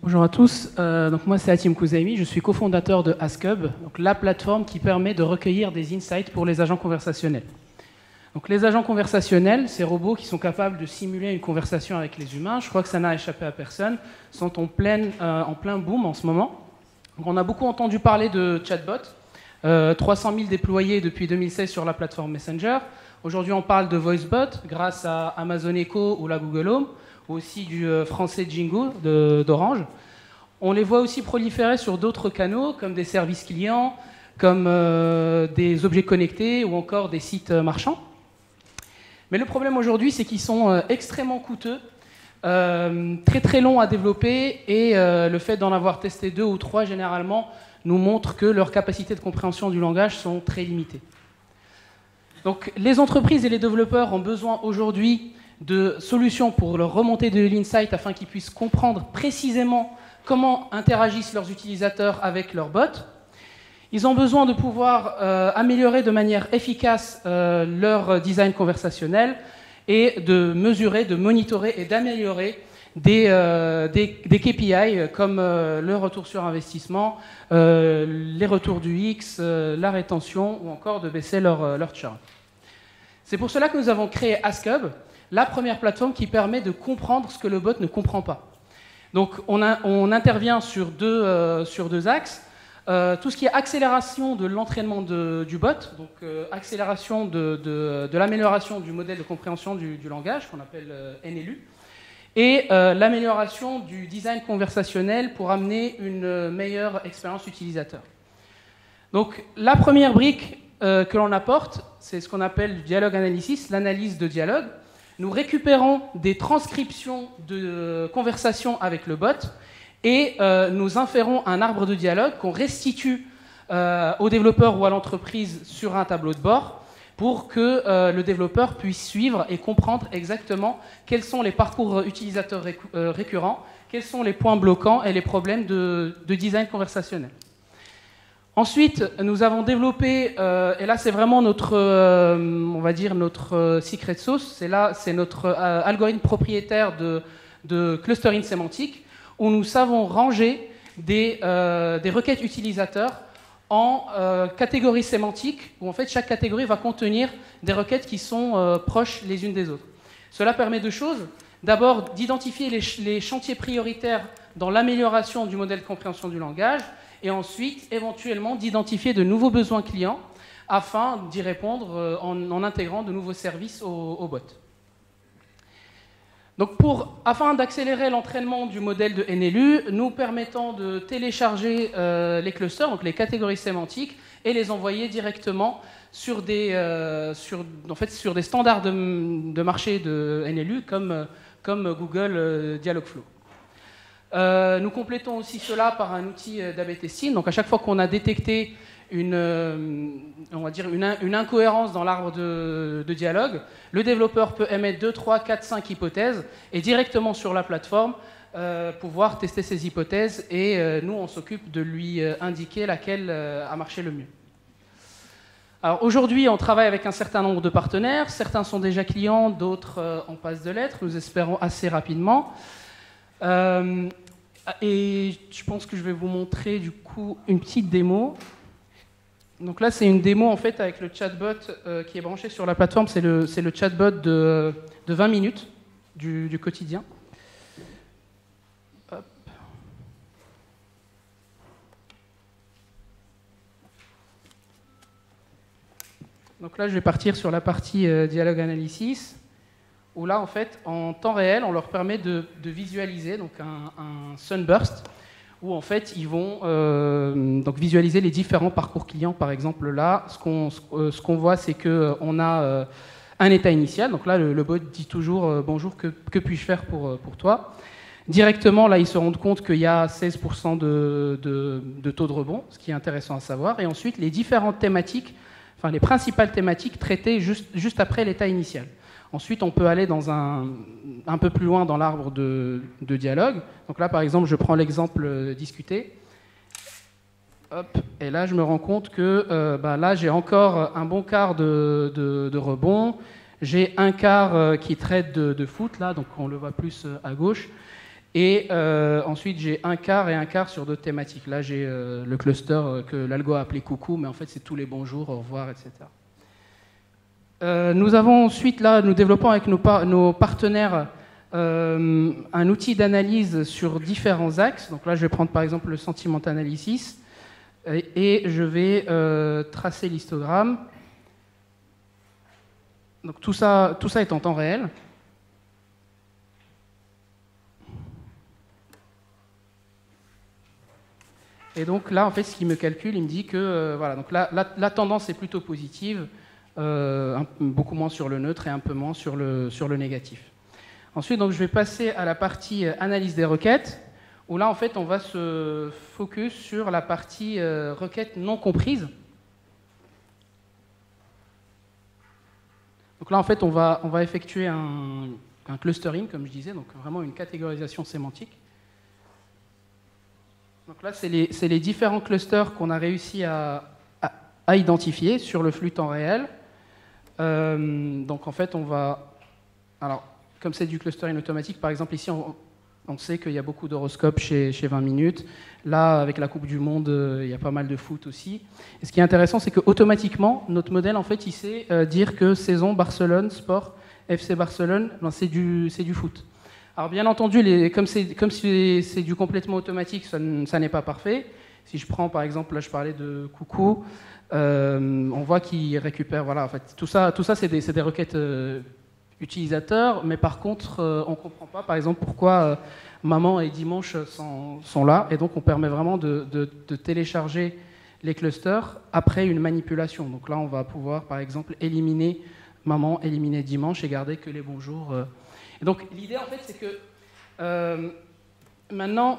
Bonjour à tous, donc moi c'est Hatim Kouzaimi, je suis cofondateur de AskHub, donc la plateforme qui permet de recueillir des insights pour les agents conversationnels. Donc les agents conversationnels, ces robots qui sont capables de simuler une conversation avec les humains, je crois que ça n'a échappé à personne, sont en plein boom en ce moment. Donc on a beaucoup entendu parler de chatbots, 300 000 déployés depuis 2016 sur la plateforme Messenger. Aujourd'hui on parle de VoiceBot grâce à Amazon Echo ou la Google Home, ou aussi du français Jingo d'Orange. On les voit aussi proliférer sur d'autres canaux, comme des services clients, comme des objets connectés ou encore des sites marchands. Mais le problème aujourd'hui, c'est qu'ils sont extrêmement coûteux, très très longs à développer, et le fait d'en avoir testé 2 ou 3 généralement nous montre que leurs capacités de compréhension du langage sont très limitées. Donc les entreprises et les développeurs ont besoin aujourd'hui de solutions pour leur remonter de l'insight afin qu'ils puissent comprendre précisément comment interagissent leurs utilisateurs avec leurs bots. Ils ont besoin de pouvoir améliorer de manière efficace leur design conversationnel et de mesurer, de monitorer et d'améliorer des KPI comme le retour sur investissement, les retours du X, la rétention ou encore de baisser leur churn. C'est pour cela que nous avons créé AskHub, la première plateforme qui permet de comprendre ce que le bot ne comprend pas. Donc on intervient sur deux axes. Tout ce qui est accélération de l'entraînement du bot, donc accélération de l'amélioration du modèle de compréhension du langage, qu'on appelle NLU, et l'amélioration du design conversationnel pour amener une meilleure expérience utilisateur. Donc la première brique que l'on apporte, c'est ce qu'on appelle du dialogue analysis, l'analyse de dialogue. Nous récupérons des transcriptions de conversations avec le bot et nous inférons un arbre de dialogue qu'on restitue au développeur ou à l'entreprise sur un tableau de bord pour que le développeur puisse suivre et comprendre exactement quels sont les parcours utilisateurs récurrents, quels sont les points bloquants et les problèmes de design conversationnel. Ensuite, nous avons développé, et là c'est vraiment notre, on va dire notre secret sauce, c'est notre algorithme propriétaire de clustering sémantique, où nous savons ranger des requêtes utilisateurs en catégories sémantiques, où en fait chaque catégorie va contenir des requêtes qui sont proches les unes des autres. Cela permet deux choses. D'abord, d'identifier les chantiers prioritaires dans l'amélioration du modèle de compréhension du langage, et ensuite, éventuellement, d'identifier de nouveaux besoins clients afin d'y répondre en intégrant de nouveaux services au bot. Donc afin d'accélérer l'entraînement du modèle de NLU, nous permettons de télécharger les clusters, donc les catégories sémantiques, et les envoyer directement sur des standards de marché de NLU comme Google Dialogflow. Nous complétons aussi cela par un outil d'A/B testing. Donc à chaque fois qu'on a détecté une incohérence dans l'arbre de dialogue, le développeur peut émettre 2, 3, 4, 5 hypothèses et directement sur la plateforme pouvoir tester ces hypothèses et nous on s'occupe de lui indiquer laquelle a marché le mieux. Alors aujourd'hui on travaille avec un certain nombre de partenaires, certains sont déjà clients, d'autres en passe de l'être, nous espérons assez rapidement. Et je pense que je vais vous montrer du coup une petite démo. Donc là c'est une démo en fait avec le chatbot qui est branché sur la plateforme, c'est le chatbot de 20 minutes du quotidien. Hop. Donc là je vais partir sur la partie dialogue analysis, où là, en fait, en temps réel, on leur permet de visualiser donc un sunburst, où en fait, ils vont donc visualiser les différents parcours clients. Par exemple, là, ce qu'on voit, c'est qu'on a un état initial. Donc là, le bot dit toujours « Bonjour, que puis-je faire pour toi ?» Directement, là, ils se rendent compte qu'il y a 16% de taux de rebond, ce qui est intéressant à savoir. Et ensuite, les différentes thématiques, enfin les principales thématiques traitées juste après l'état initial. Ensuite, on peut aller un peu plus loin dans l'arbre de dialogue. Donc là, par exemple, je prends l'exemple discuté. Hop, et là, je me rends compte que là, j'ai encore un bon quart de rebond. J'ai un quart qui traite de foot, là, donc on le voit plus à gauche. Et ensuite, j'ai un quart et un quart sur d'autres thématiques. Là, j'ai le cluster que l'algo a appelé coucou, mais en fait, c'est tous les bonjours, au revoir, etc. Nous avons ensuite, là, nous développons avec nos partenaires un outil d'analyse sur différents axes. Donc là, je vais prendre par exemple le sentiment analysis et je vais tracer l'histogramme. Donc tout ça est en temps réel. Et donc là, en fait, ce qu'il me calcule, il me dit que voilà, donc là, la tendance est plutôt positive, beaucoup moins sur le neutre et un peu moins sur le négatif. Ensuite, donc, je vais passer à la partie analyse des requêtes, où là, en fait, on va se focus sur la partie requêtes non comprises. Donc là, en fait, on va effectuer un clustering, comme je disais, donc vraiment une catégorisation sémantique. Donc là, c'est les différents clusters qu'on a réussi à identifier sur le flux temps réel. Donc en fait, on va... Alors, comme c'est du clustering automatique, par exemple, ici, on sait qu'il y a beaucoup d'horoscopes chez 20 minutes. Là, avec la Coupe du Monde, il y a pas mal de foot aussi. Et ce qui est intéressant, c'est qu'automatiquement, notre modèle, en fait, il sait dire que saison, Barcelone, sport, FC Barcelone, ben, c'est du foot. Alors bien entendu, comme c'est du complètement automatique, ça n'est pas parfait. Si je prends par exemple, là je parlais de coucou, on voit qu'il récupère, voilà, en fait, tout ça c'est des requêtes utilisateurs, mais par contre on ne comprend pas par exemple pourquoi maman et dimanche sont là, et donc on permet vraiment de télécharger les clusters après une manipulation. Donc là on va pouvoir par exemple éliminer maman, éliminer dimanche et garder que les bons jours. Et donc l'idée en fait c'est que maintenant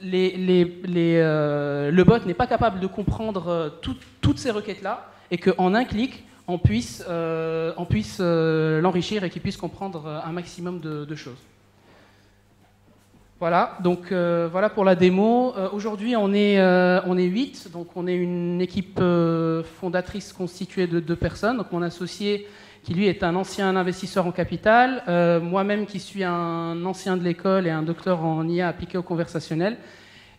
le bot n'est pas capable de comprendre toutes ces requêtes-là et qu'en un clic on puisse l'enrichir et qu'il puisse comprendre un maximum de choses. Voilà, donc voilà pour la démo. Aujourd'hui on est 8, donc on est une équipe fondatrice constituée de 2 personnes. Donc mon associé qui lui est un ancien investisseur en capital, moi-même qui suis un ancien de l'école et un docteur en IA appliqué au conversationnel.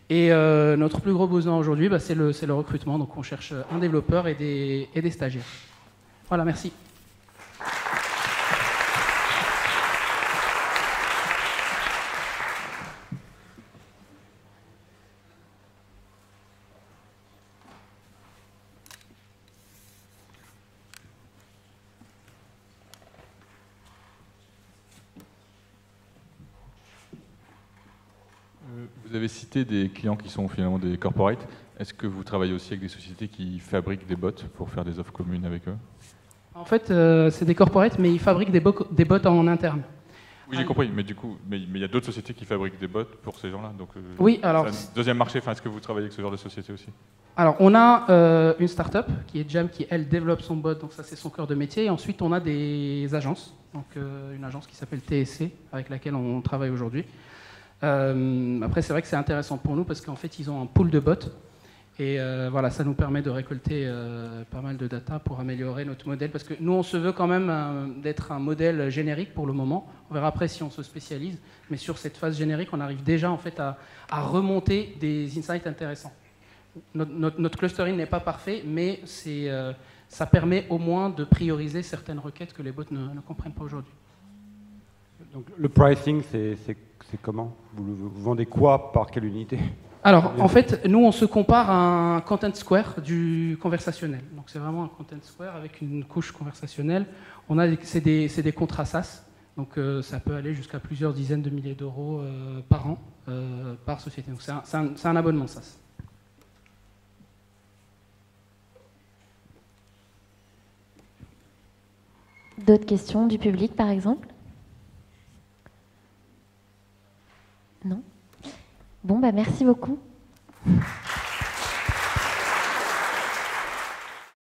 Et notre plus gros besoin aujourd'hui, bah, c'est le recrutement. Donc on cherche un développeur et des stagiaires. Voilà, merci. Vous avez cité des clients qui sont finalement des corporates. Est-ce que vous travaillez aussi avec des sociétés qui fabriquent des bots pour faire des offres communes avec eux? En fait, c'est des corporates, mais ils fabriquent des bots en interne. Oui, j'ai compris, mais du coup, il y a d'autres sociétés qui fabriquent des bots pour ces gens-là. Donc, oui, alors... Deuxième marché, est-ce que vous travaillez avec ce genre de société aussi? Alors, on a une start-up qui est Jam, qui, elle, développe son bot, donc ça, c'est son cœur de métier. Et ensuite, on a des agences, donc une agence qui s'appelle TSC, avec laquelle on travaille aujourd'hui. Après, c'est vrai que c'est intéressant pour nous parce qu'en fait, ils ont un pool de bots. Et voilà, ça nous permet de récolter pas mal de data pour améliorer notre modèle. Parce que nous, on se veut quand même d'être un modèle générique pour le moment. On verra après si on se spécialise. Mais sur cette phase générique, on arrive déjà en fait à remonter des insights intéressants. Notre clustering n'est pas parfait, mais ça permet au moins de prioriser certaines requêtes que les bots ne comprennent pas aujourd'hui. Donc le pricing, c'est comment? Vous vendez quoi par quelle unité? Alors, en fait, nous, on se compare à un content square du conversationnel. Donc, c'est vraiment un content square avec une couche conversationnelle. C'est des contrats SaaS. Donc, ça peut aller jusqu'à plusieurs dizaines de milliers d'euros par an, par société. Donc, c'est un abonnement SaaS. D'autres questions du public, par exemple? Non? Bon, bah merci beaucoup.